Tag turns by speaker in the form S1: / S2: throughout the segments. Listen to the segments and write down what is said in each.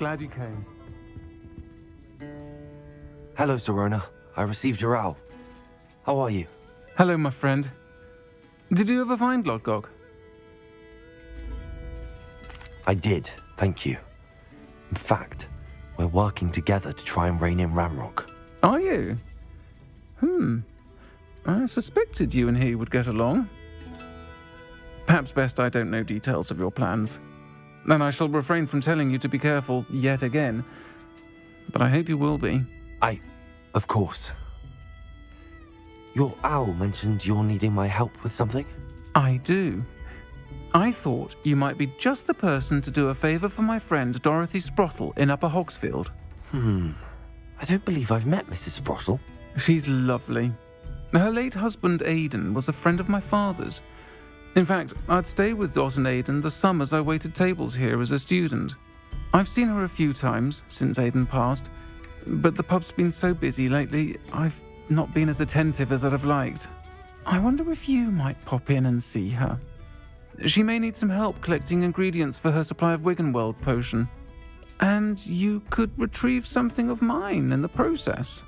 S1: glad you came.
S2: Hello, Sirona. I received your owl. How are you?
S1: Hello, my friend. Did you ever find Lodgok?
S2: I did, thank you. In fact, we're working together to try and rein in Ranrock.
S1: Are you? I suspected you and he would get along. Perhaps best I don't know details of your plans. And I shall refrain from telling you to be careful yet again. But I hope you will be.
S2: Of course. Your owl mentioned you're needing my help with something?
S1: I do. I thought you might be just the person to do a favour for my friend Dorothy Sprotle in Upper Hogsfield.
S2: I don't believe I've met Mrs. Sprotle.
S1: She's lovely. Her late husband Aidan was a friend of my father's. In fact, I'd stay with Dot and Aidan the summers I waited tables here as a student. I've seen her a few times since Aidan passed, but the pub's been so busy lately, I've not been as attentive as I'd have liked. I wonder if you might pop in and see her. She may need some help collecting ingredients for her supply of Wiggenweld potion. And you could retrieve something of mine in the process.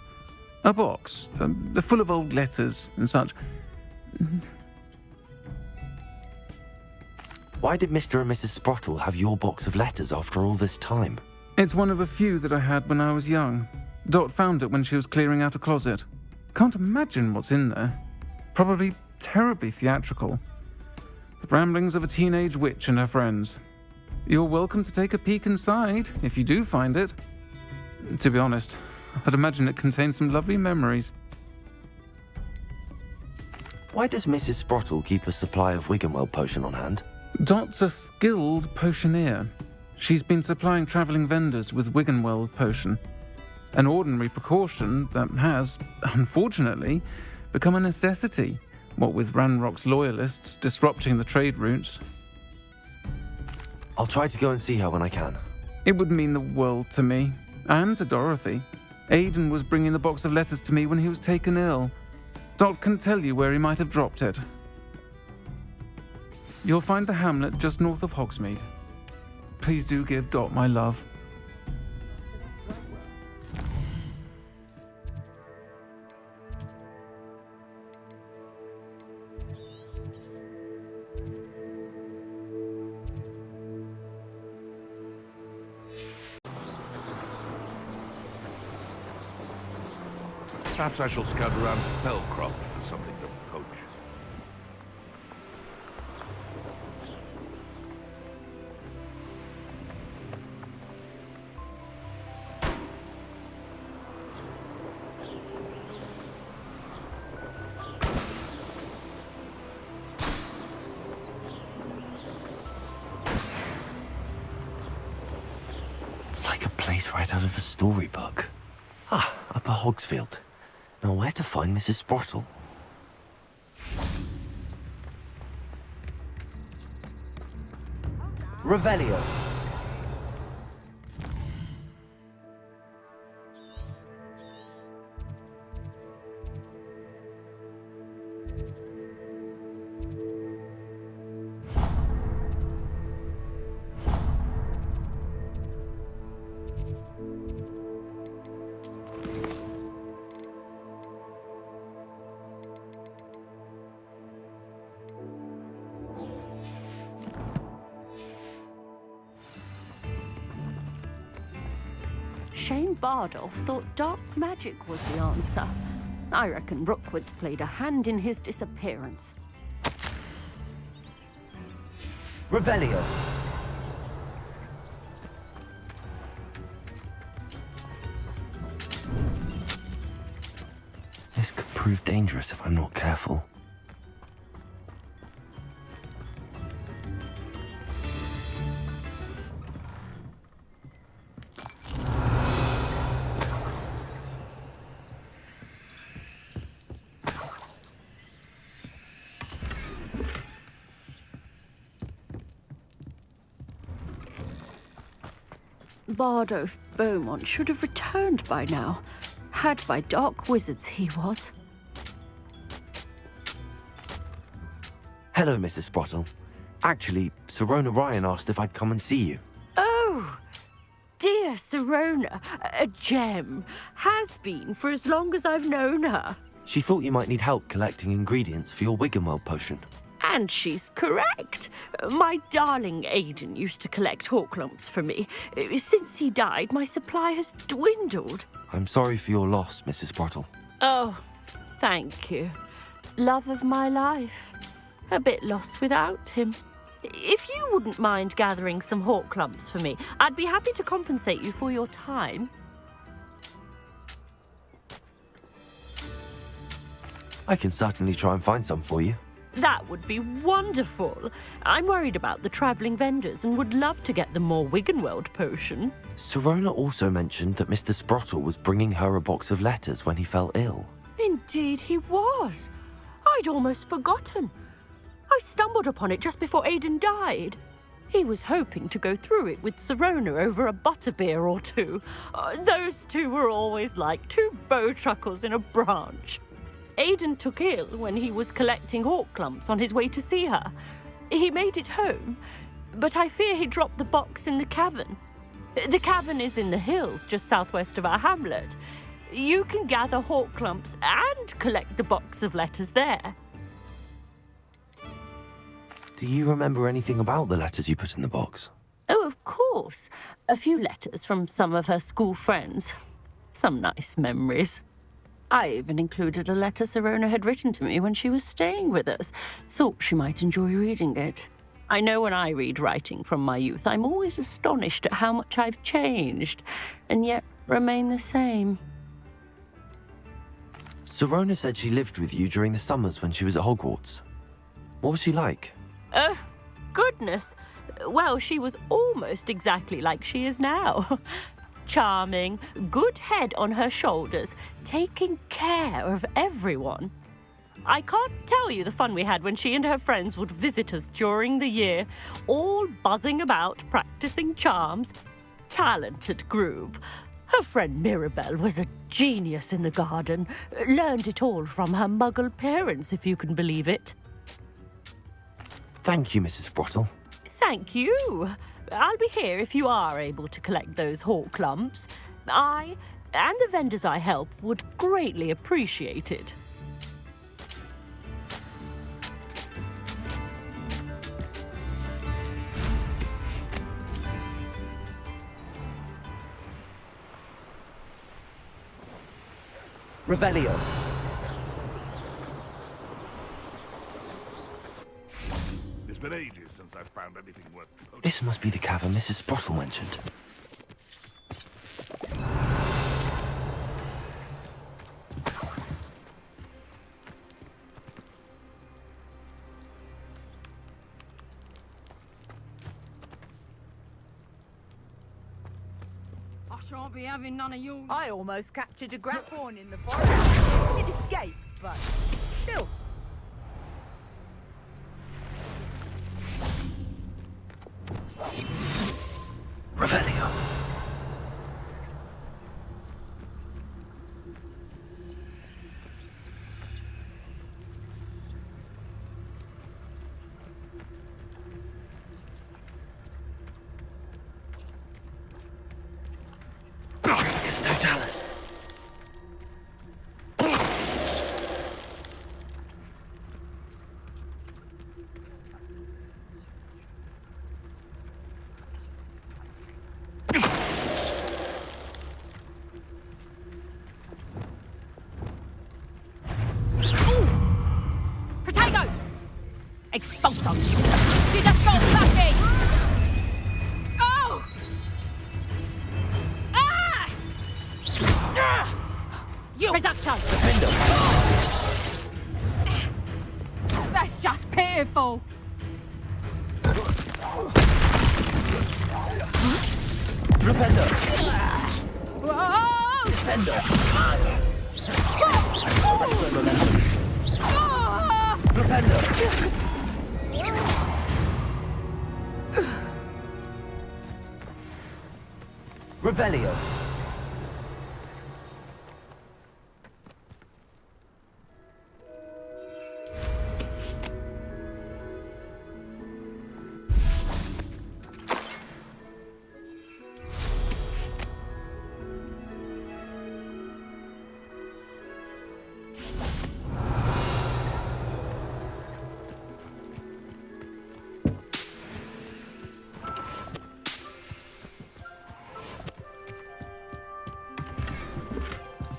S1: A box, full of old letters and such.
S2: Why did Mr. and Mrs. Sprotle have your box of letters after all this time?
S1: It's one of a few that I had when I was young. Dot found it when she was clearing out a closet. Can't imagine what's in there. Probably terribly theatrical. The ramblings of a teenage witch and her friends. You're welcome to take a peek inside, if you do find it. To be honest, I'd imagine it contains some lovely memories.
S2: Why does Mrs. Sprotle keep a supply of Wiggenweld potion on hand?
S1: Dot's a skilled potioneer. She's been supplying travelling vendors with Wiggenweld potion. An ordinary precaution that has, unfortunately, become a necessity, what with Ranrock's loyalists disrupting the trade routes.
S2: I'll try to go and see her when I can.
S1: It would mean the world to me, and to Dorothy. Aidan was bringing the box of letters to me when he was taken ill. Dot can tell you where he might have dropped it. You'll find the hamlet just north of Hogsmeade. Please do give Dot my love.
S3: Perhaps I shall scout around Felcroft for something to poach.
S2: It's like a place right out of a storybook. Upper Hogsfield. Now where to find Mrs. Sprotle? Revelio.
S4: Shane Bardolph thought dark magic was the answer. I reckon Rookwood's played a hand in his disappearance.
S2: Revelio. This could prove dangerous if I'm not careful.
S4: Bardolph Beaumont should have returned by now. Had by dark wizards he was.
S2: Hello, Mrs. Sprotle. Actually, Sirona Ryan asked if I'd come and see you.
S4: Oh, dear Yes, Sirona, a gem. Has been for as long as I've known her.
S2: She thought you might need help collecting ingredients for your Wiggenweld potion.
S4: And she's correct. My darling Aidan used to collect Hoklumps for me. Since he died, my supply has dwindled.
S2: I'm sorry for your loss, Mrs. Sprotle.
S4: Oh, thank you. Love of my life. A bit lost without him. If you wouldn't mind gathering some Hoklumps for me, I'd be happy to compensate you for your time.
S2: I can certainly try and find some for you.
S4: That would be wonderful. I'm worried about the travelling vendors and would love to get them more Wiggenweld potion.
S2: Sirona also mentioned that Mr. Sprotle was bringing her a box of letters when he fell ill.
S4: Indeed he was. I'd almost forgotten. I stumbled upon it just before Aidan died. He was hoping to go through it with Sirona over a butterbeer or two. Those two were always like two bowtruckles in a branch. Aidan took ill when he was collecting Hoklumps on his way to see her. He made it home, but I fear he dropped the box in the cavern. The cavern is in the hills just southwest of our hamlet. You can gather Hoklumps and collect the box of letters there.
S2: Do you remember anything about the letters you put in the box?
S4: Oh, of course. A few letters from some of her school friends. Some nice memories. I even included a letter Sirona had written to me when she was staying with us. Thought she might enjoy reading it. I know when I read writing from my youth, I'm always astonished at how much I've changed, and yet remain the same.
S2: Sirona said she lived with you during the summers when she was at Hogwarts. What was she like?
S4: Oh, goodness. Well, she was almost exactly like she is now. Charming, good head on her shoulders, taking care of everyone. I can't tell you the fun we had when she and her friends would visit us during the year, all buzzing about, practicing charms. Talented group. Her friend Mirabelle was a genius in the garden. Learned it all from her muggle parents, if you can believe it.
S2: Thank you, Mrs. Sprotle.
S4: Thank you. I'll be here if you are able to collect those Hoklumps. I and the vendors I help would greatly appreciate it.
S5: Revelio.
S3: It's been ages since I've found anything worth poaching.
S2: This must be the cavern Mrs. Sprotle mentioned.
S6: I shan't be having none of yours.
S7: I almost captured a grapphorn in the forest. It escaped, but still.
S2: Revelio. It's Totalis.
S6: Protego! Expulso! You just got lucky! Oh! Ah! You reducto! That's just pitiful!
S5: Flipendo.
S6: Whoa!
S5: Descendo.
S6: Ah!
S5: Flipendo. Revelio.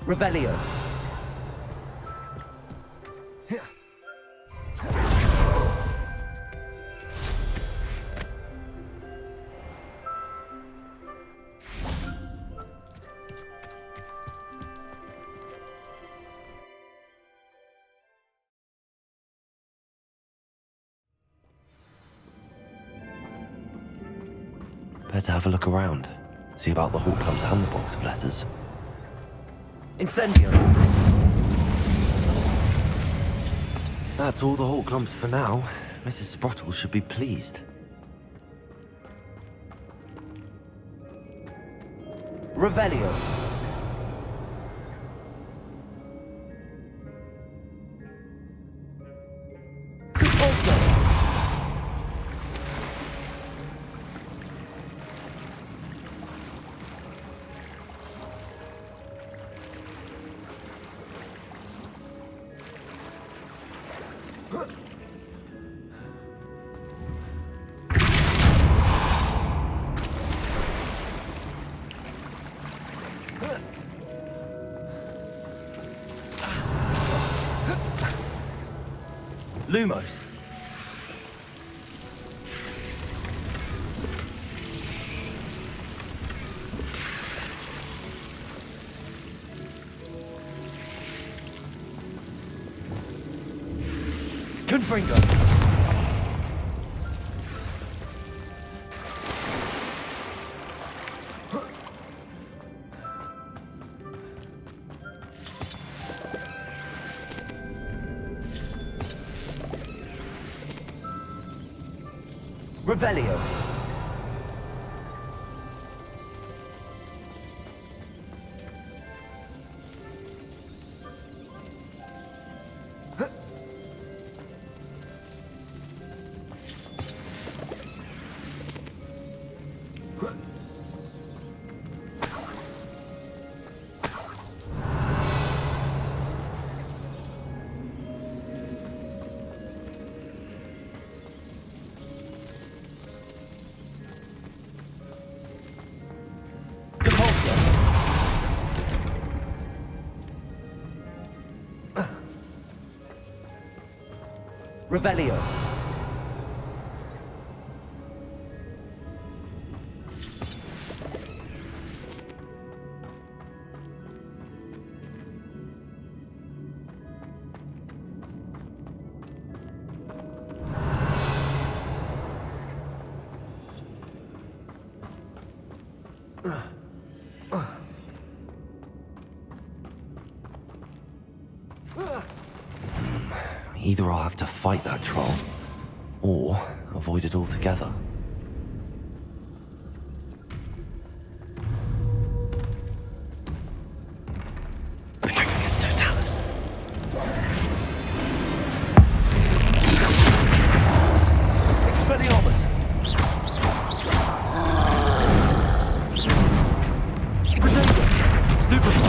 S5: Revelio.
S2: Better have a look around. See about the Hoklumps and the box of letters.
S5: Incendio.
S2: That's all the Hoklumps for now. Mrs. Sprotle should be pleased.
S5: Revelio. Compulso. Lumos. Confringo. Revelio. Revelio.
S2: Either I'll have to fight that troll, or avoid it altogether. Petrificus totalis.
S5: Expelliarmus. Predictor. Stupefy.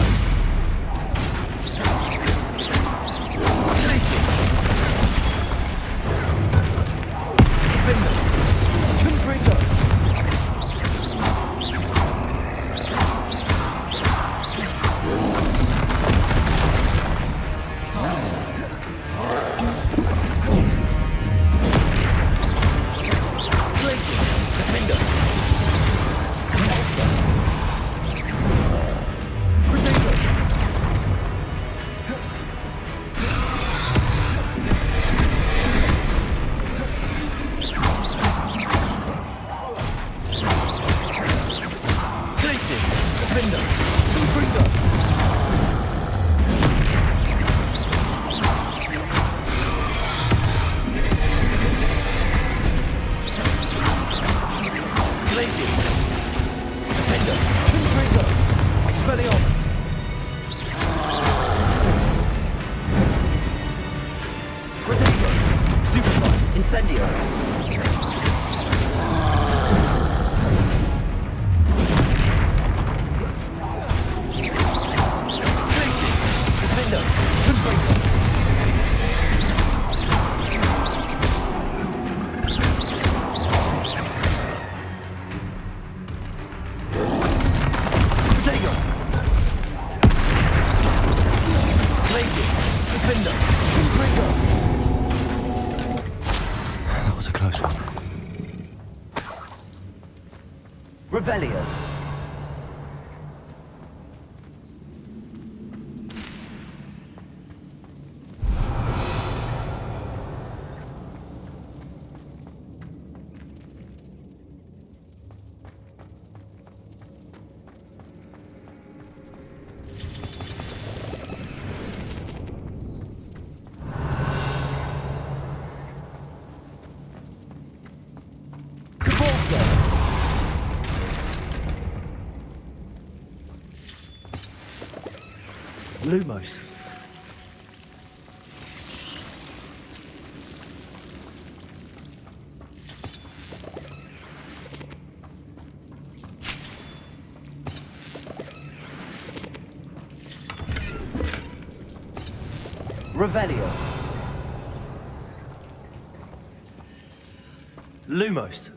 S5: Revelio. Lumos. Revelio. Lumos.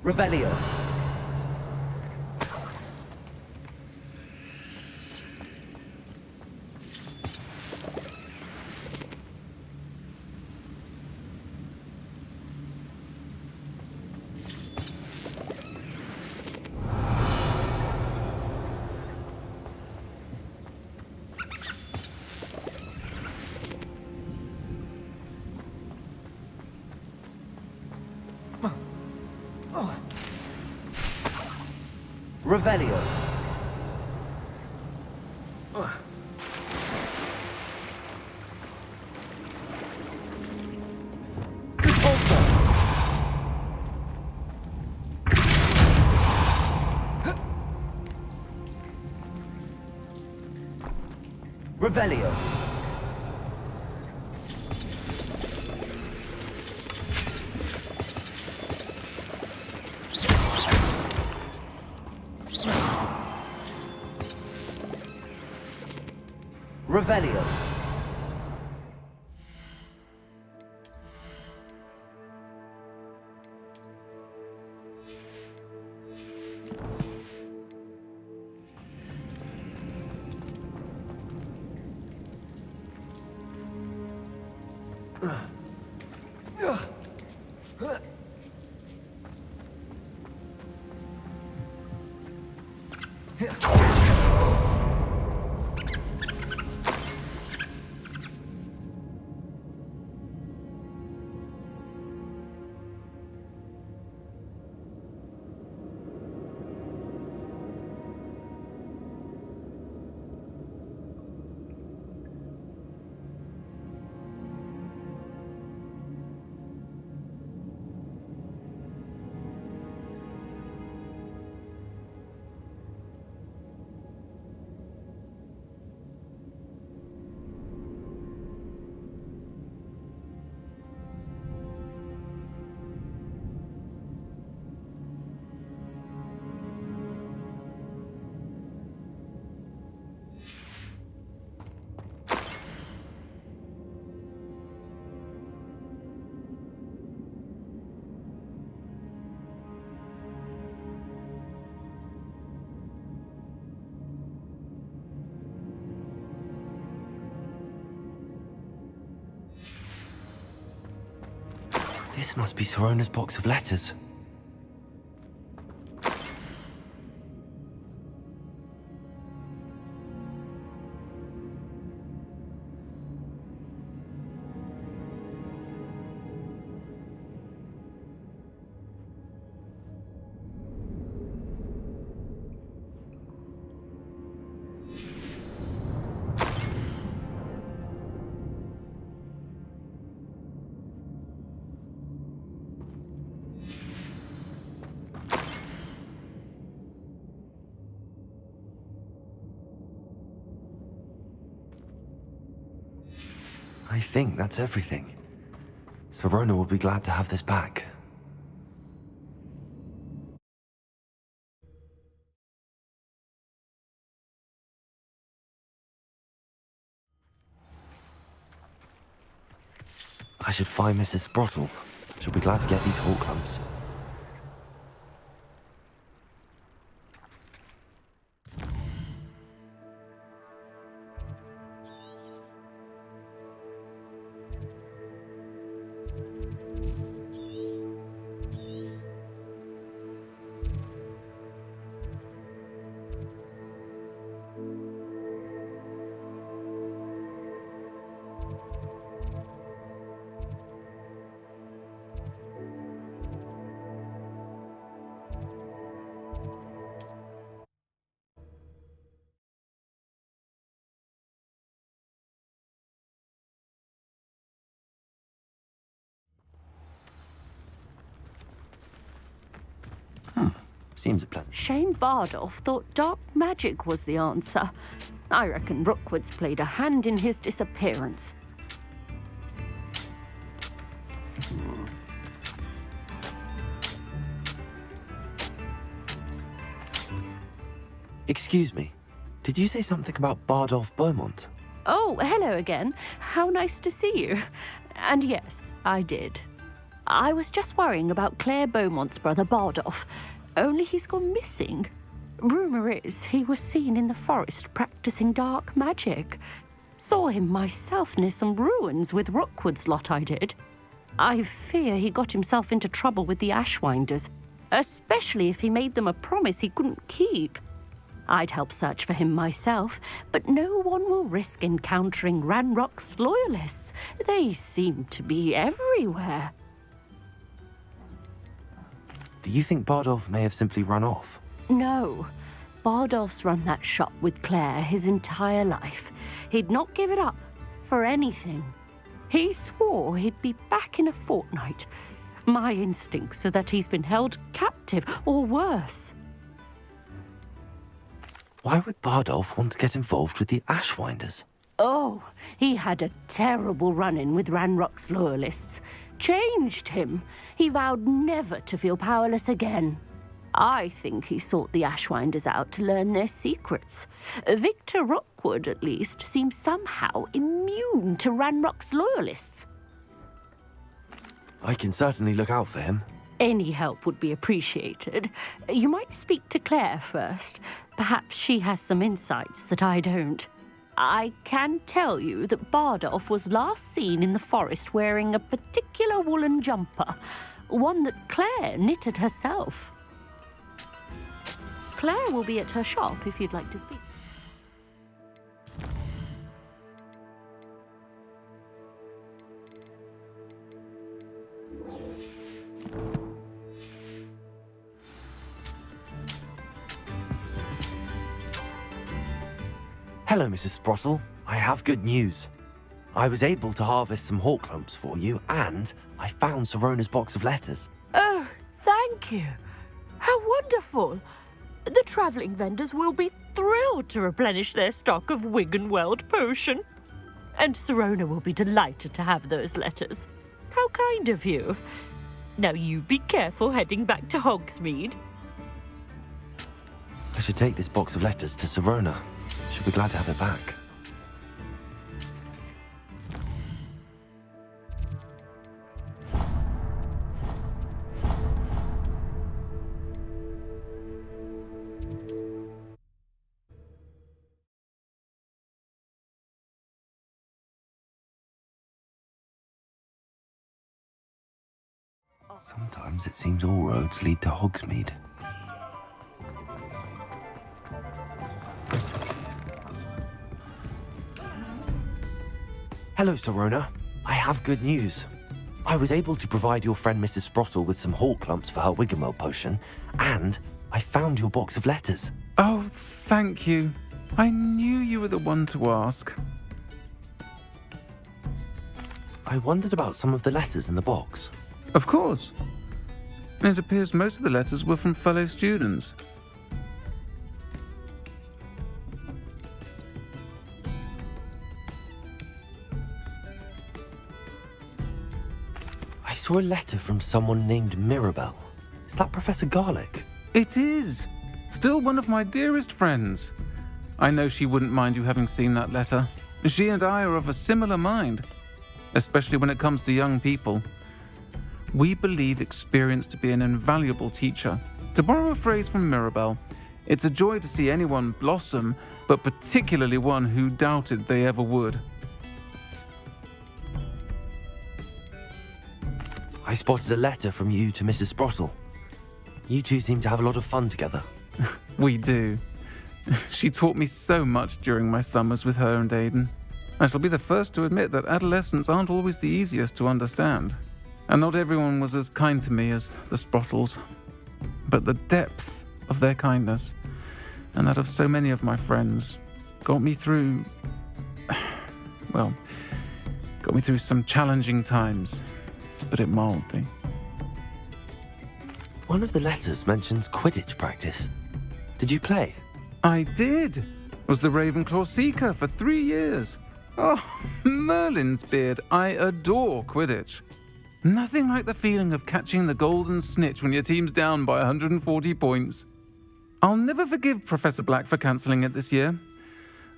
S5: Revelio. Revelio. Revelio. Revelio.
S2: This must be Sirona's box of letters. I think that's everything. Sirona will be glad to have this back. I should find Mrs. Sprotle. She'll be glad to get these hoklumps. Seems a pleasant.
S4: Shane Bardolph thought dark magic was the answer. I reckon Rookwood's played a hand in his disappearance.
S2: Excuse me. Did you say something about Bardolph Beaumont?
S4: Oh, hello again. How nice to see you. And yes, I did. I was just worrying about Claire Beaumont's brother Bardolph, only he's gone missing. Rumour is he was seen in the forest practicing dark magic. Saw him myself near some ruins with Rookwood's lot I did. I fear he got himself into trouble with the Ashwinders, especially if he made them a promise he couldn't keep. I'd help search for him myself, but no one will risk encountering Ranrock's loyalists. They seem to be everywhere.
S2: Do you think Bardolph may have simply run off?
S4: No. Bardolph's run that shop with Claire his entire life. He'd not give it up for anything. He swore he'd be back in a fortnight. My instincts are that he's been held captive, or worse.
S2: Why would Bardolph want to get involved with the Ashwinders?
S4: Oh, he had a terrible run-in with Ranrock's loyalists. Changed him. He vowed never to feel powerless again. I think he sought the Ashwinders out to learn their secrets. Victor Rookwood, at least, seems somehow immune to Ranrock's loyalists.
S2: I can certainly look out for him.
S4: Any help would be appreciated. You might speak to Claire first. Perhaps she has some insights that I don't. I can tell you that Bardolph was last seen in the forest wearing a particular woolen jumper, one that Claire knitted herself. Claire will be at her shop if you'd like to speak.
S2: Hello, Mrs. Sprotle. I have good news. I was able to harvest some hoklumps for you, and I found Sirona's box of letters.
S4: Oh, thank you. How wonderful. The travelling vendors will be thrilled to replenish their stock of Wiggenweld potion. And Sirona will be delighted to have those letters. How kind of you. Now you be careful heading back to Hogsmeade.
S2: I should take this box of letters to Sirona. She'll be glad to have it back. Sometimes it seems all roads lead to Hogsmeade. Hello, Sirona. I have good news. I was able to provide your friend Mrs. Sprotle with some hoklumps for her Wiggenweld potion, and I found your box of letters.
S1: Oh, thank you. I knew you were the one to ask.
S2: I wondered about some of the letters in the box.
S1: Of course. It appears most of the letters were from fellow students.
S2: I saw a letter from someone named Mirabelle. Is that Professor Garlick?
S1: It is. Still one of my dearest friends. I know she wouldn't mind you having seen that letter. She and I are of a similar mind, especially when it comes to young people. We believe experience to be an invaluable teacher. To borrow a phrase from Mirabelle, it's a joy to see anyone blossom, but particularly one who doubted they ever would.
S2: I spotted a letter from you to Mrs. Sprotle. You two seem to have a lot of fun together.
S1: We do. She taught me so much during my summers with her and Aiden. I shall be the first to admit that adolescents aren't always the easiest to understand. And not everyone was as kind to me as the Sprotles. But the depth of their kindness, and that of so many of my friends, got me through some challenging times, to put it mildly.
S2: One of the letters mentions Quidditch practice. Did you play?
S1: I did. Was the Ravenclaw Seeker for 3 years. Oh, Merlin's beard. I adore Quidditch. Nothing like the feeling of catching the golden snitch when your team's down by 140 points. I'll never forgive Professor Black for cancelling it this year.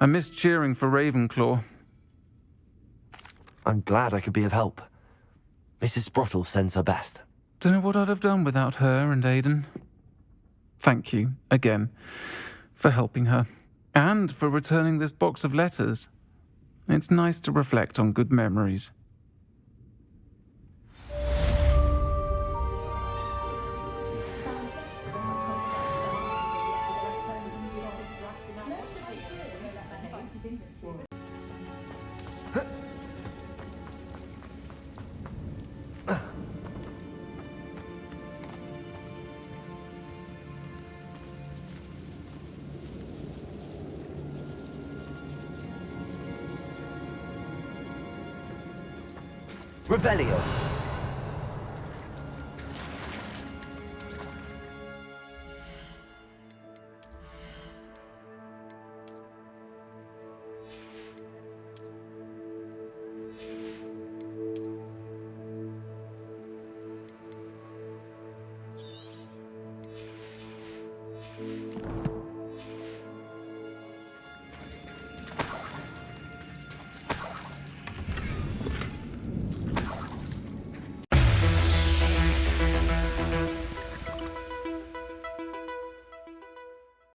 S1: I missed cheering for Ravenclaw.
S2: I'm glad I could be of help. Mrs. Sprotle sends her best.
S1: Don't know what I'd have done without her and Aidan. Thank you, again, for helping her. And for returning this box of letters. It's nice to reflect on good memories.
S5: Revelio.